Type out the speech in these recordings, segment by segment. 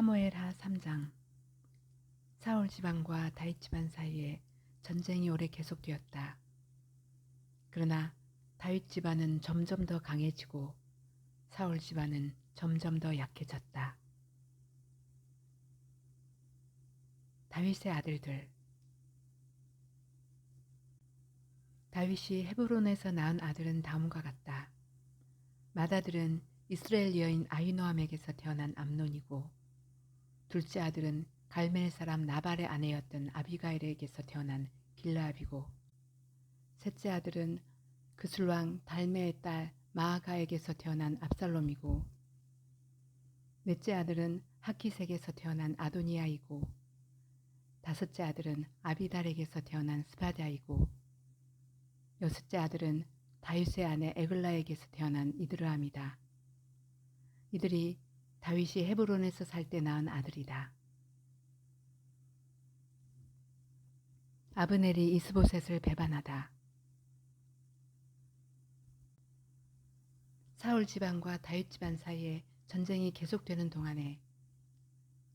사무엘하 3장. 사울 지방과 다윗 지방 사이에 전쟁이 오래 계속되었다. 그러나 다윗 지방은 점점 더 강해지고 사울 지방은 점점 더 약해졌다. 다윗의 아들들. 다윗이 헤브론에서 낳은 아들은 다음과 같다. 맏아들은 이스라엘 여인 아히노암에게서 태어난 암논이고, 둘째 아들은 갈멜 사람 나발의 아내였던 아비가일에게서 태어난 길르압이고, 셋째 아들은 그술왕 달메의 딸 마아가에게서 태어난 압살롬이고, 넷째 아들은 하키색에서 태어난 아도니아이고, 다섯째 아들은 아비달에게서 태어난 스바다이고, 여섯째 아들은 다윗의 아내 에글라에게서 태어난 이드르암이다. 이들이 다윗이 헤브론에서 살 때 낳은 아들이다. 아브넬이 이스보셋을 배반하다. 사울 집안과 다윗 집안 사이에 전쟁이 계속되는 동안에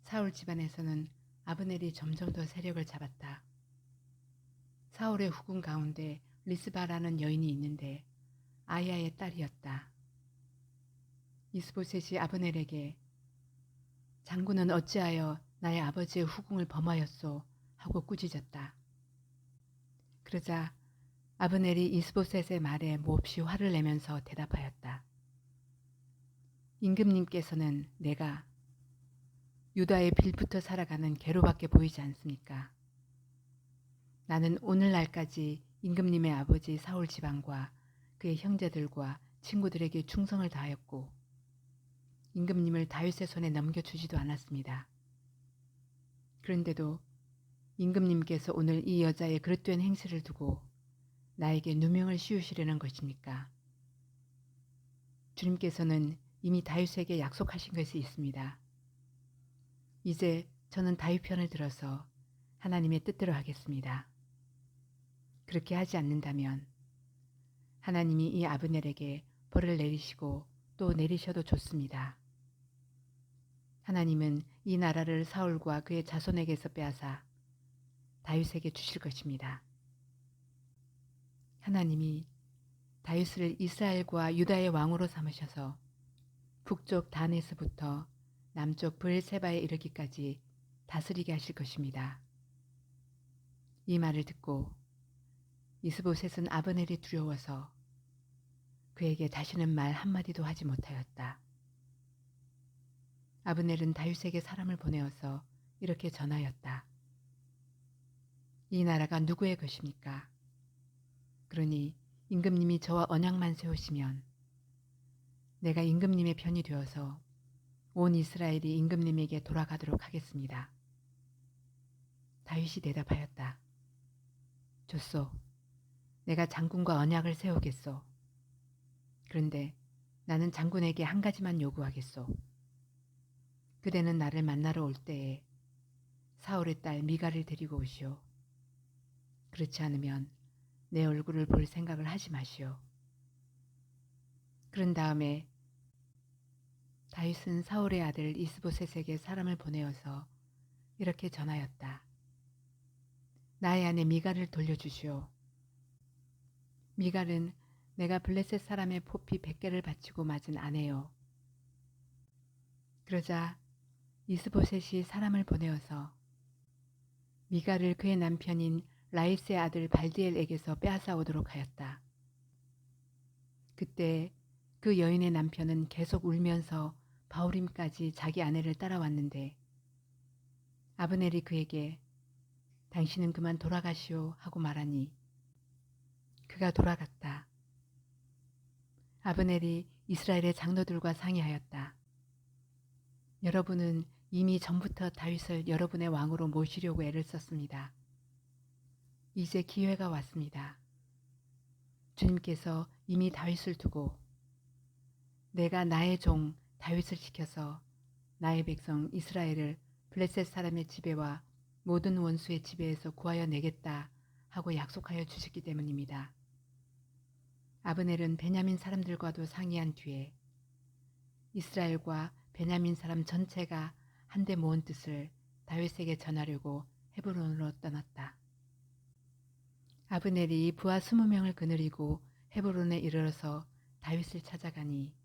사울 집안에서는 아브넬이 점점 더 세력을 잡았다. 사울의 후궁 가운데 리스바라는 여인이 있는데 아야의 딸이었다. 이스보셋이 아브넬에게 장군은 어찌하여 나의 아버지의 후궁을 범하였소 하고 꾸짖었다. 그러자 아브넬이 이스보셋의 말에 몹시 화를 내면서 대답하였다. 임금님께서는 내가 유다의 빌부터 살아가는 개로밖에 보이지 않습니까? 나는 오늘날까지 임금님의 아버지 사울 지방과 그의 형제들과 친구들에게 충성을 다하였고 임금님을 다윗의 손에 넘겨주지도 않았습니다. 그런데도 임금님께서 오늘 이 여자의 그릇된 행실을 두고 나에게 누명을 씌우시려는 것입니까? 주님께서는 이미 다윗에게 약속하신 것이 있습니다. 이제 저는 다윗 편을 들어서 하나님의 뜻대로 하겠습니다. 그렇게 하지 않는다면 하나님이 이 아브넬에게 벌을 내리시고 또 내리셔도 좋습니다. 하나님은 이 나라를 사울과 그의 자손에게서 빼앗아 다윗에게 주실 것입니다. 하나님이 다윗을 이스라엘과 유다의 왕으로 삼으셔서 북쪽 단에서부터 남쪽 브엘세바에 이르기까지 다스리게 하실 것입니다. 이 말을 듣고 이스보셋은 아브넬이 두려워서 그에게 다시는 말 한마디도 하지 못하였다. 아브넬은 다윗에게 사람을 보내어서 이렇게 전하였다. 이 나라가 누구의 것입니까? 그러니 임금님이 저와 언약만 세우시면 내가 임금님의 편이 되어서 온 이스라엘이 임금님에게 돌아가도록 하겠습니다. 다윗이 대답하였다. 좋소. 내가 장군과 언약을 세우겠소. 그런데 나는 장군에게 한 가지만 요구하겠소. 그대는 나를 만나러 올 때에 사울의 딸 미갈을 데리고 오시오. 그렇지 않으면 내 얼굴을 볼 생각을 하지 마시오. 그런 다음에 다윗은 사울의 아들 이스보셋에게 사람을 보내어서 이렇게 전하였다. 나의 아내 미갈을 돌려주시오. 미갈은 내가 블레셋 사람의 포피 100개를 바치고 맞은 아내요. 그러자 이스보셋이 사람을 보내어서 미갈을 그의 남편인 라이스의 아들 발디엘에게서 빼앗아 오도록 하였다. 그때 그 여인의 남편은 계속 울면서 바후림까지 자기 아내를 따라왔는데 아브넬이 그에게 당신은 그만 돌아가시오 하고 말하니 그가 돌아갔다. 아브넬이 이스라엘의 장로들과 상의하였다. 여러분은 이미 전부터 다윗을 여러분의 왕으로 모시려고 애를 썼습니다. 이제 기회가 왔습니다. 주님께서 이미 다윗을 두고 내가 나의 종 다윗을 시켜서 나의 백성 이스라엘을 블레셋 사람의 지배와 모든 원수의 지배에서 구하여 내겠다 하고 약속하여 주셨기 때문입니다. 아브넬은 베냐민 사람들과도 상의한 뒤에 이스라엘과 베냐민 사람 전체가 한데 모은 뜻을 다윗에게 전하려고 헤브론으로 떠났다. 아브넬이 부하 20명을 거느리고 헤브론에 이르러서 다윗을 찾아가니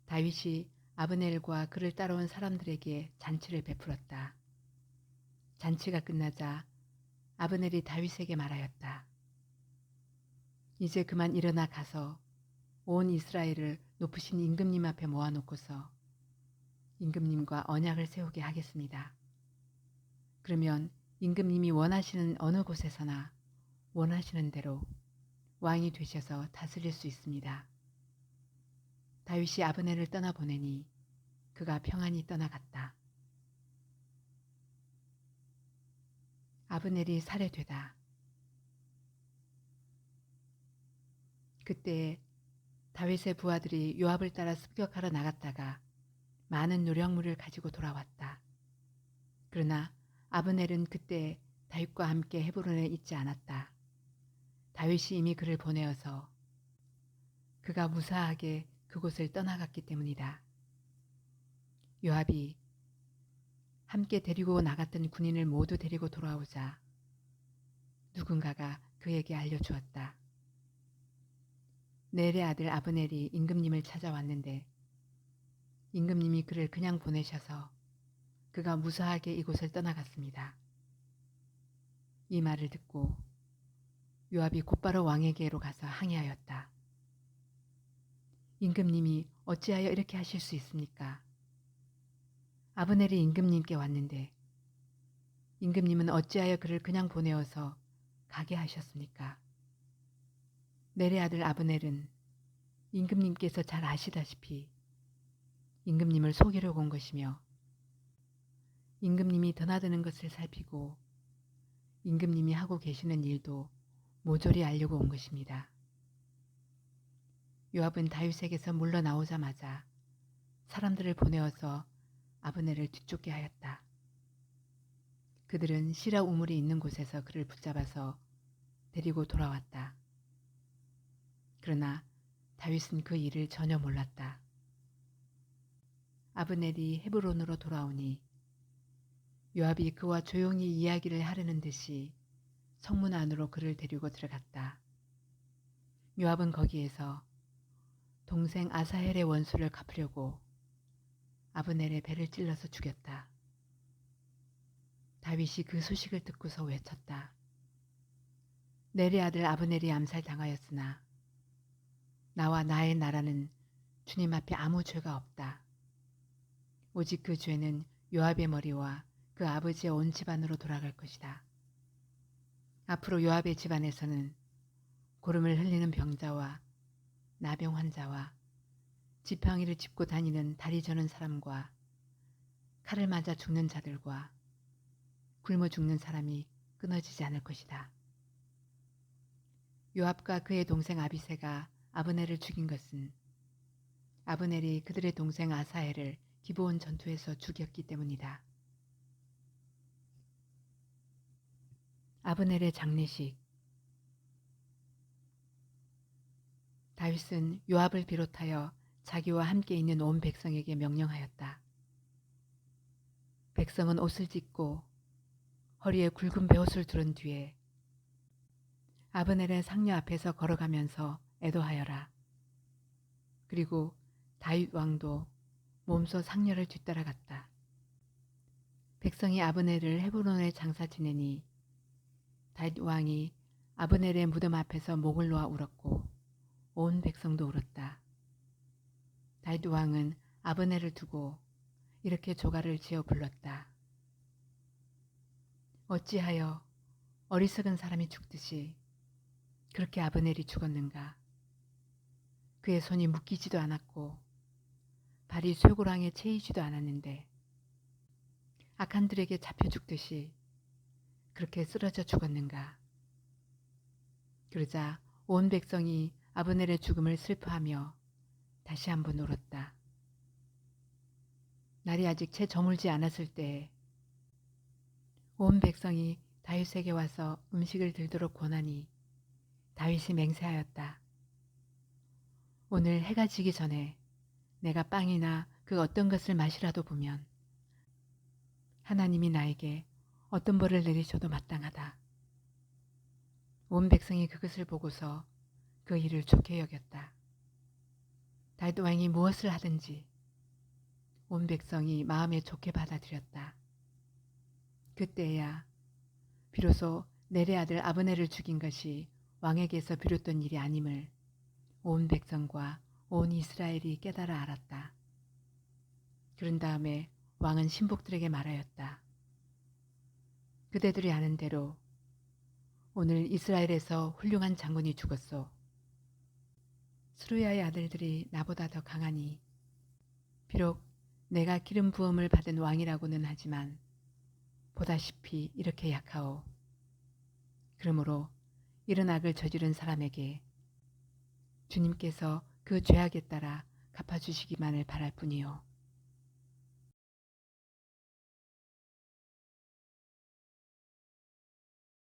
다윗이 아브넬과 그를 따라온 사람들에게 잔치를 베풀었다. 잔치가 끝나자 아브넬이 다윗에게 말하였다. 이제 그만 일어나 가서 온 이스라엘을 높으신 임금님 앞에 모아놓고서 임금님과 언약을 세우게 하겠습니다. 그러면 임금님이 원하시는 어느 곳에서나 원하시는 대로 왕이 되셔서 다스릴 수 있습니다. 다윗이 아브넬을 떠나보내니 그가 평안히 떠나갔다. 아브넬이 살해되다. 그때 다윗의 부하들이 요압을 따라 습격하러 나갔다가 많은 노력물을 가지고 돌아왔다. 그러나 아브넬은 그때 다윗과 함께 헤브론에 있지 않았다. 다윗이 이미 그를 보내어서 그가 무사하게 그곳을 떠나갔기 때문이다. 요압이 함께 데리고 나갔던 군인을 모두 데리고 돌아오자 누군가가 그에게 알려주었다. 넬의 아들 아브넬이 임금님을 찾아왔는데 임금님이 그를 그냥 보내셔서 그가 무사하게 이곳을 떠나갔습니다. 이 말을 듣고 요압이 곧바로 왕에게로 가서 항의하였다. 임금님이 어찌하여 이렇게 하실 수 있습니까? 아브넬이 임금님께 왔는데 임금님은 어찌하여 그를 그냥 보내어서 가게 하셨습니까? 넬의 아들 아브넬은 임금님께서 잘 아시다시피 임금님을 속이려고 온 것이며 임금님이 드나드는 것을 살피고 임금님이 하고 계시는 일도 모조리 알려고 온 것입니다. 요압은 다윗에게서 물러나오자마자 사람들을 보내어서 아브넬을 뒤쫓게 하였다. 그들은 시라 우물이 있는 곳에서 그를 붙잡아서 데리고 돌아왔다. 그러나 다윗은 그 일을 전혀 몰랐다. 아브넬이 헤브론으로 돌아오니 요압이 그와 조용히 이야기를 하려는 듯이 성문 안으로 그를 데리고 들어갔다. 요압은 거기에서 동생 아사헬의 원수를 갚으려고 아브넬의 배를 찔러서 죽였다. 다윗이 그 소식을 듣고서 외쳤다. 넬의 아들 아브넬이 암살당하였으나 나와 나의 나라는 주님 앞에 아무 죄가 없다. 오직 그 죄는 요압의 머리와 그 아버지의 온 집안으로 돌아갈 것이다. 앞으로 요압의 집안에서는 고름을 흘리는 병자와 나병 환자와 지팡이를 짚고 다니는 다리 저는 사람과 칼을 맞아 죽는 자들과 굶어 죽는 사람이 끊어지지 않을 것이다. 요압과 그의 동생 아비새가 아브넬을 죽인 것은 아브넬이 그들의 동생 아사헬을 기브온 전투에서 죽였기 때문이다. 아브넬의 장례식. 다윗은 요압을 비롯하여 자기와 함께 있는 온 백성에게 명령하였다. 백성은 옷을 찢고 허리에 굵은 베옷을 두른 뒤에 아브넬의 상녀 앞에서 걸어가면서 애도하여라. 그리고 다윗 왕도 몸소 상녀를 뒤따라갔다. 백성이 아브넬을 헤브론에 장사 지내니 다윗 왕이 아브넬의 무덤 앞에서 목을 놓아 울었고 온 백성도 울었다. 다윗 왕은 아브넬을 두고 이렇게 조가를 지어 불렀다. 어찌하여 어리석은 사람이 죽듯이 그렇게 아브넬이 죽었는가? 그의 손이 묶이지도 않았고 발이 쇠고랑에 채이지도 않았는데 악한들에게 잡혀 죽듯이 그렇게 쓰러져 죽었는가? 그러자 온 백성이 아브넬의 죽음을 슬퍼하며 다시 한번 울었다. 날이 아직 채 저물지 않았을 때에 온 백성이 다윗에게 와서 음식을 들도록 권하니 다윗이 맹세하였다. 오늘 해가 지기 전에 내가 빵이나 그 어떤 것을 마시라도 보면 하나님이 나에게 어떤 벌을 내리셔도 마땅하다. 온 백성이 그것을 보고서 그 일을 좋게 여겼다. 다윗 왕이 무엇을 하든지 온 백성이 마음에 좋게 받아들였다. 그때야 비로소 넬의 아들 아브넬을 죽인 것이 왕에게서 비롯된 일이 아님을 온 백성과 온 이스라엘이 깨달아 알았다. 그런 다음에 왕은 신복들에게 말하였다. 그대들이 아는 대로 오늘 이스라엘에서 훌륭한 장군이 죽었소. 스루야의 아들들이 나보다 더 강하니 비록 내가 기름 부음을 받은 왕이라고는 하지만 보다시피 이렇게 약하오. 그러므로 이런 악을 저지른 사람에게 주님께서 그 죄악에 따라 갚아주시기만을 바랄 뿐이요.